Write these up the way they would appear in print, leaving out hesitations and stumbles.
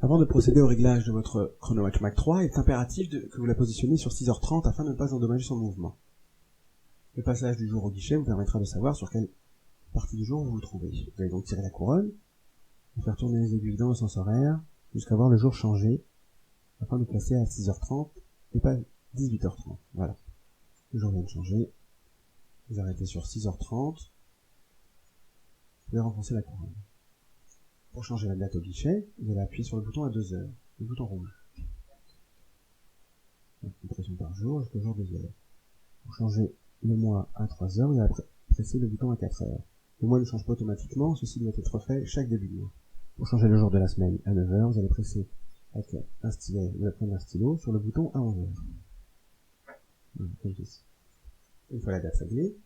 Avant de procéder au réglage de votre chronomètre Mach 3, il est impératif que vous la positionnez sur 6h30 afin de ne pas endommager son mouvement. Le passage du jour au guichet vous permettra de savoir sur quelle partie du jour vous vous trouvez. Vous allez donc tirer la couronne, et faire tourner les aiguilles dans le sens horaire, jusqu'à voir le jour changer, afin de placer à 6h30 et pas 18h30. Voilà. Le jour vient de changer. Vous arrêtez sur 6h30. Vous pouvez renforcer la couronne. Pour changer la date au guichet, vous allez appuyer sur le bouton à 2h, le bouton rouge. Une pression par jour jusqu'au jour 2h. Pour changer le mois à 3h, vous allez presser le bouton à 4h. Le mois ne change pas automatiquement, ceci doit être fait chaque début de mois. Pour changer le jour de la semaine à 9h, vous allez presser avec un stylet ou la pointe d'un stylo sur le bouton à 11h. Comme ceci. Une fois la date réglée,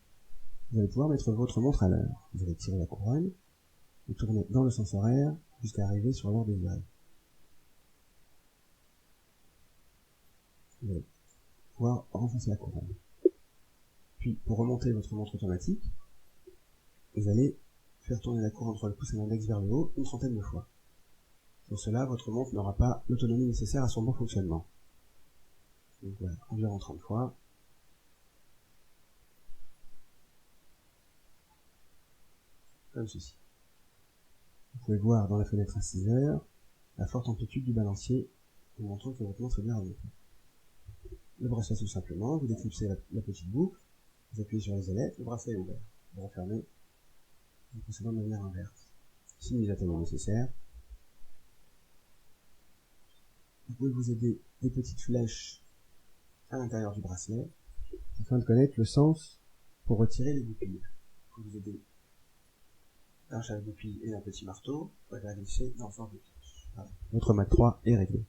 vous allez pouvoir mettre votre montre à l'heure. Vous allez tirer la couronne et tourner dans le sens horaire jusqu'à arriver sur l'heure désirée. Vous allez pouvoir renforcer la couronne. Puis, pour remonter votre montre automatique, vous allez faire tourner la couronne entre le pouce et l'index vers le haut une trentaine de fois. Pour cela, votre montre n'aura pas l'autonomie nécessaire à son bon fonctionnement. Donc voilà, environ 30 fois. Comme ceci. Vous pouvez voir dans la fenêtre à 6h la forte amplitude du balancier, vous montrant que votre montre est bien remontée. Le bracelet tout simplement, vous déclipsez la petite boucle, vous appuyez sur les ailettes, le bracelet est ouvert. Vous refermez, en procédant de manière inverse. Si l'utilisateur nécessaire, vous pouvez vous aider des petites flèches à l'intérieur du bracelet, afin de connaître le sens pour retirer les goupilles. Vous vous aider d'un chasse-goupille et d'un petit marteau, pour la glisser dans le sens de flèche. Voilà. Votre Mach 3 est réglé.